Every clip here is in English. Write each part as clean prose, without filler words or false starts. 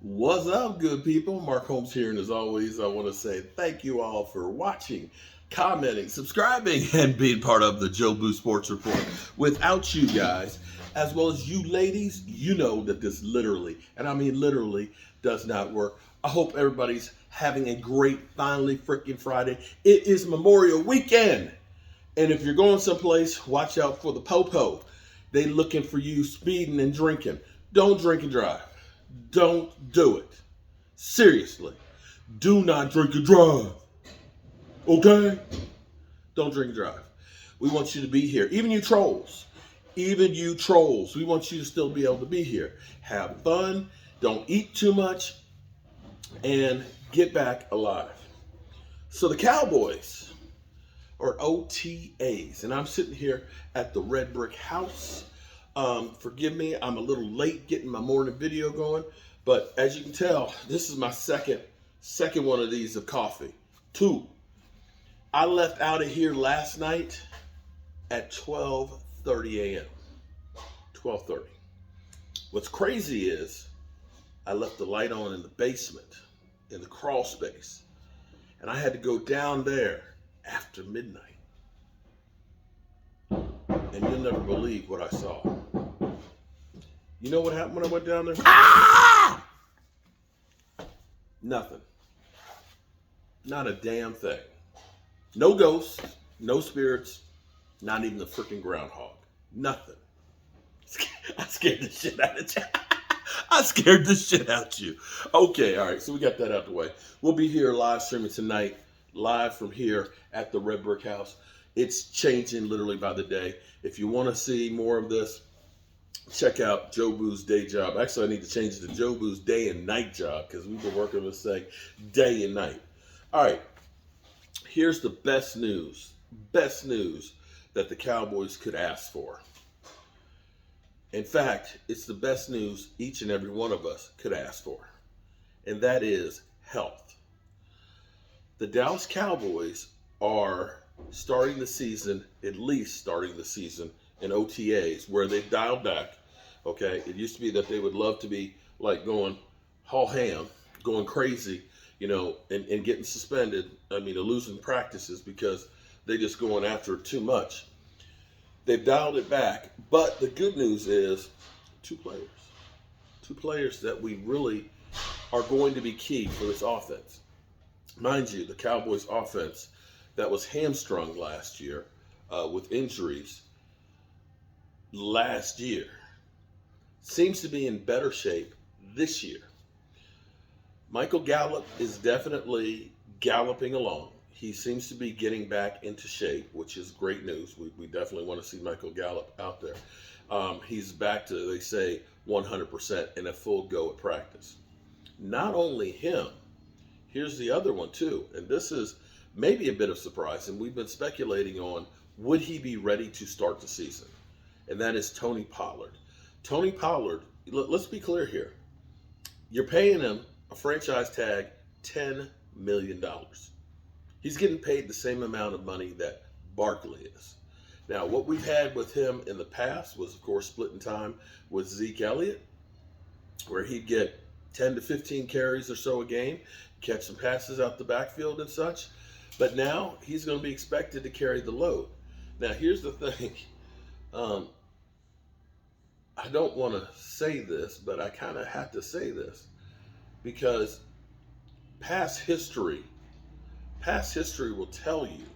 What's up, good people? Mark Holmes here, and as always, I want to say thank you all for watching, commenting, subscribing, and being part of the Joe Boo Sports Report. Without you guys, as well as you ladies, you know that this literally, and I mean literally, does not work. I hope everybody's having a great, finally freaking Friday. It is Memorial Weekend, and if you're going someplace, watch out for the po-po. They looking for you speeding and drinking. Don't drink and drive. Don't do it. Seriously. Do not drink and drive. Okay? Don't drink and drive. We want you to be here. Even you trolls. Even you trolls. We want you to still be able to be here. Have fun. Don't eat too much. And get back alive. So the Cowboys are OTA'S. And I'm sitting here at the Red Brick House. Forgive me, I'm a little late getting my morning video going, but as you can tell, this is my second one of these of coffee. Two. I left out of here last night at 12:30 a.m. 12:30. What's crazy is I left the light on in the basement, in the crawl space, and I had to go down there after midnight. And you'll never believe what I saw. You know what happened when I went down there? Ah! Nothing. Not a damn thing. No ghosts, no spirits, not even the freaking groundhog. Nothing. I scared the shit out of you. I scared the shit out of you. Okay, all right, so we got that out the way. We'll be here live streaming tonight, live from here at the Red Brick House. It's changing literally by the day. If you want to see more of this, check out Joe Boo's day job. Actually, I need to change it to Joe Boo's day and night job because we've been working this thing day and night. All right, here's the best news that the Cowboys could ask for. In fact, it's the best news each and every one of us could ask for, and that is health. The Dallas Cowboys are starting the season, at least starting the season, in OTAs, where they've dialed back. Okay, it used to be that they would love to be like going all ham, going crazy, and getting suspended. I mean, losing practices because they just going after it too much. They've dialed it back, but the good news is two players that we really are going to be key for this offense. Mind you, the Cowboys offense that was hamstrung last year with injuries last year seems to be in better shape this year. Michael Gallup is definitely galloping along. He seems to be getting back into shape, which is great news. We definitely want to see Michael Gallup out there. He's back to, they say, 100% and a full go at practice. Not only him, here's the other one too, and this is maybe a bit of surprise, and we've been speculating on, would he be ready to start the season? And that is Tony Pollard. Tony Pollard, let's be clear here. You're paying him a franchise tag, $10 million. He's getting paid the same amount of money that Barkley is. Now, what we've had with him in the past was, of course, splitting time with Zeke Elliott, where he'd get 10 to 15 carries or so a game, catch some passes out the backfield and such. But now he's going to be expected to carry the load. Now, here's the thing. I don't want to say this, but I kind of have to say this because past history will tell you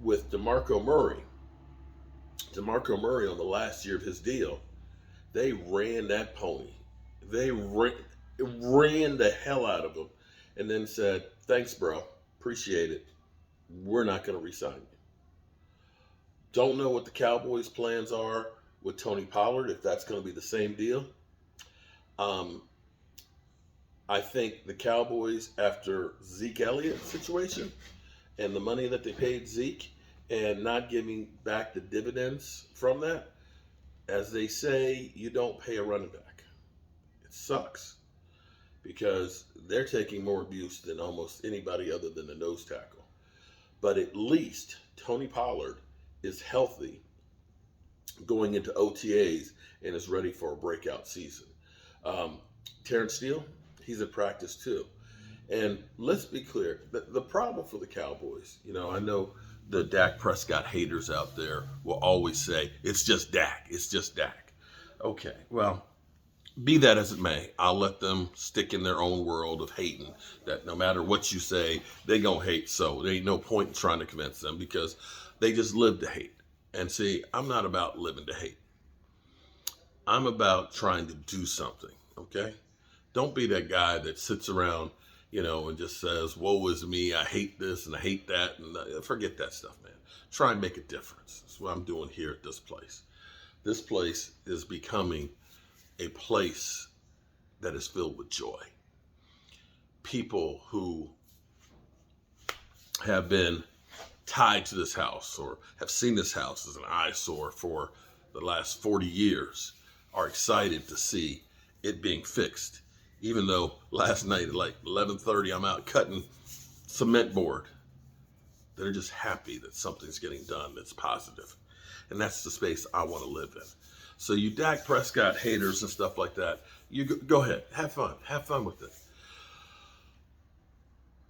with DeMarco Murray on the last year of his deal, they ran that pony. They ran the hell out of him and then said, thanks, bro. Appreciate it. We're not going to re-sign you. Don't know what the Cowboys' plans are with Tony Pollard, if that's going to be the same deal. I think the Cowboys, after Zeke Elliott's situation and the money that they paid Zeke and not giving back the dividends from that, as they say, you don't pay a running back. It sucks because they're taking more abuse than almost anybody other than the nose tackle. But at least Tony Pollard is healthy going into OTAs and is ready for a breakout season. Um, Terrence Steele, he's at practice too. And let's be clear, the problem for the Cowboys, I know the Dak Prescott haters out there will always say, it's just Dak, it's just Dak. Okay, well, be that as it may, I'll let them stick in their own world of hating that no matter what you say, they gonna hate. So there ain't no point in trying to convince them because they just live to hate. And see, I'm not about living to hate. I'm about trying to do something, okay? Don't be that guy that sits around, and just says, woe is me, I hate this and I hate that. And forget that stuff, man. Try and make a difference. That's what I'm doing here at this place. This place is becoming a place that is filled with joy. People who have been tied to this house or have seen this house as an eyesore for the last 40 years are excited to see it being fixed. Even though last night at like 11:30, I'm out cutting cement board. They're just happy that something's getting done that's positive. And that's the space I want to live in. So you Dak Prescott haters and stuff like that, you go ahead, have fun with it.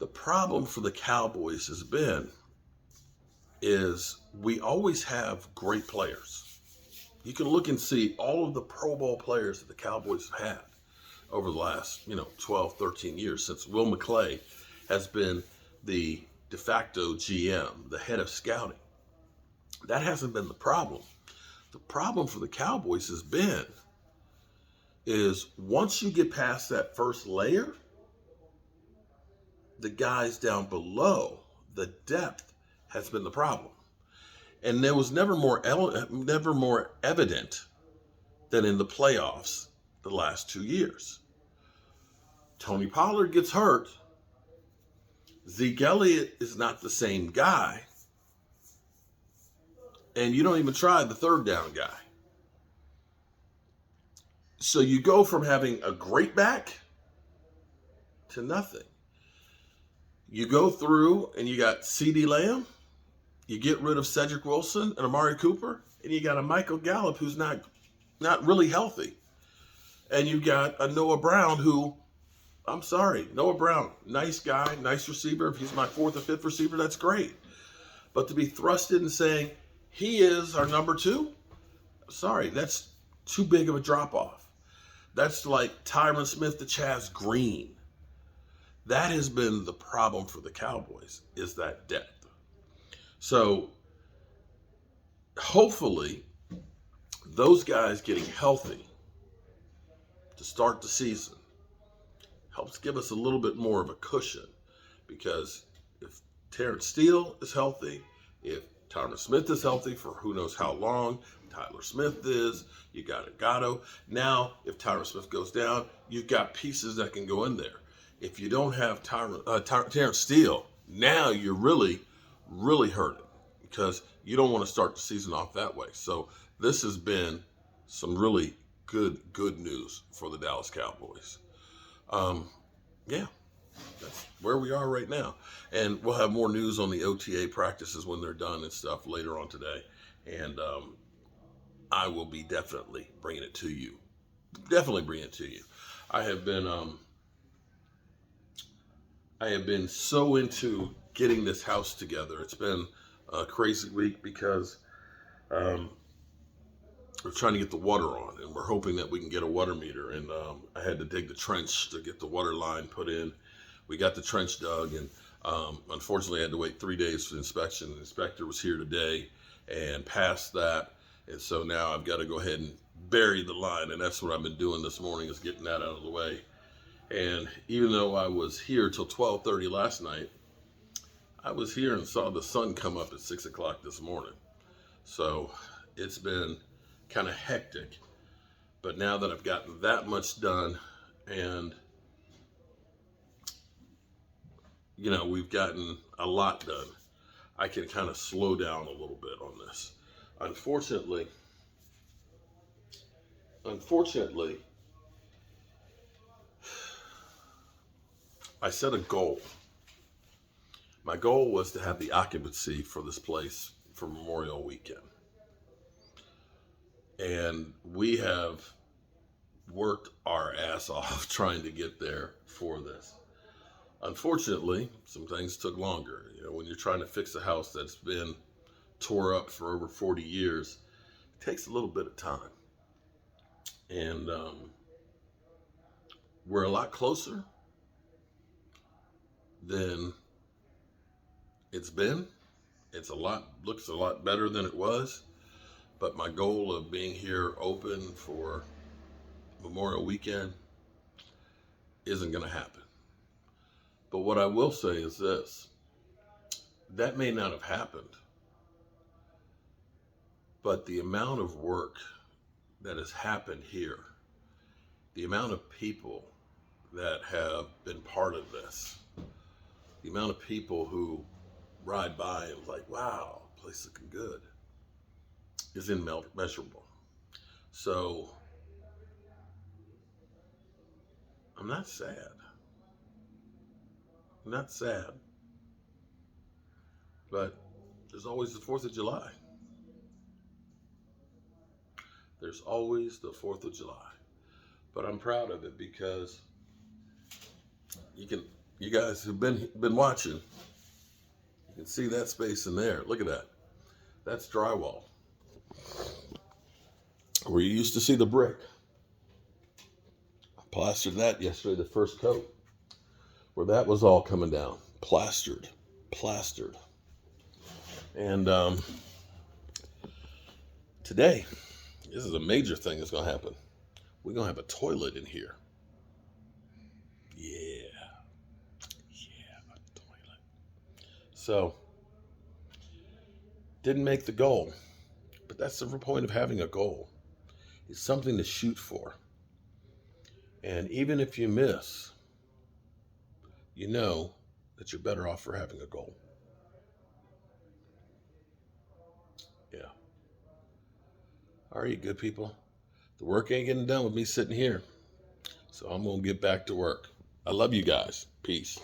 The problem for the Cowboys has been is we always have great players. You can look and see all of the Pro Bowl players that the Cowboys have had over the last, 12, 13 years since Will McClay has been the de facto GM, the head of scouting. That hasn't been the problem. The problem for the Cowboys has been is once you get past that first layer, the guys down below, the depth has been the problem. And there was never more evident than in the playoffs the last 2 years. Tony Pollard gets hurt. Zeke Elliott is not the same guy. And you don't even try the third down guy. So you go from having a great back to nothing. You go through and you got CeeDee Lamb. You get rid of Cedric Wilson and Amari Cooper. And you got a Michael Gallup who's not really healthy. And you got a Noah Brown who, I'm sorry, Noah Brown, nice guy, nice receiver. If he's my fourth or fifth receiver, that's great. But to be thrusted and saying, he is our number two, sorry, that's too big of a drop-off. That's like Tyron Smith to Chaz Green. That has been the problem for the Cowboys, is that depth. So hopefully those guys getting healthy to start the season helps give us a little bit more of a cushion, because if Terrence Steele is healthy, if Tyron Smith is healthy for who knows how long, Tyler Smith is, you got Gatto. Now, if Tyron Smith goes down, you've got pieces that can go in there. If you don't have Terrence Steele, now you're really, really hurting, because you don't want to start the season off that way. So this has been some really good news for the Dallas Cowboys. Yeah, that's where we are right now. And we'll have more news on the OTA practices when they're done and stuff later on today. And I will be definitely bringing it to you. I have been so into getting this house together. It's been a crazy week because we're trying to get the water on, and we're hoping that we can get a water meter. And I had to dig the trench to get the water line put in. We got the trench dug, and unfortunately I had to wait 3 days for the inspection. The inspector was here today and passed that. And so now I've got to go ahead and bury the line, and that's what I've been doing this morning, is getting that out of the way. And even though I was here till 12:30 last night, I was here and saw the sun come up at 6 o'clock this morning. So it's been kind of hectic. But now that I've gotten that much done, and we've gotten a lot done, I can kind of slow down a little bit on this. Unfortunately, I set a goal. My goal was to have the occupancy for this place for Memorial Weekend. And we have worked our ass off trying to get there for this. Unfortunately, some things took longer. You know, when you're trying to fix a house that's been tore up for over 40 years, it takes a little bit of time. And we're a lot closer than it's been. Looks a lot better than it was. But my goal of being here open for Memorial Weekend isn't going to happen. But what I will say is this: that may not have happened, but the amount of work that has happened here, the amount of people that have been part of this, the amount of people who ride by and like, wow, place looking good, is immeasurable. So I'm not sad. I'm not sad. But there's always the 4th of July. There's always the 4th of July. But I'm proud of it because you guys who've been watching, you can see that space in there. Look at that. That's drywall. Where you used to see the brick. I plastered that yesterday, the first coat. Where that was all coming down. Plastered. And today, this is a major thing that's going to happen. We're going to have a toilet in here. Yeah, a toilet. So, didn't make the goal. But that's the point of having a goal. It's something to shoot for. And even if you miss, you know that you're better off for having a goal. Yeah. All right, good people. The work ain't getting done with me sitting here. So I'm going to get back to work. I love you guys. Peace.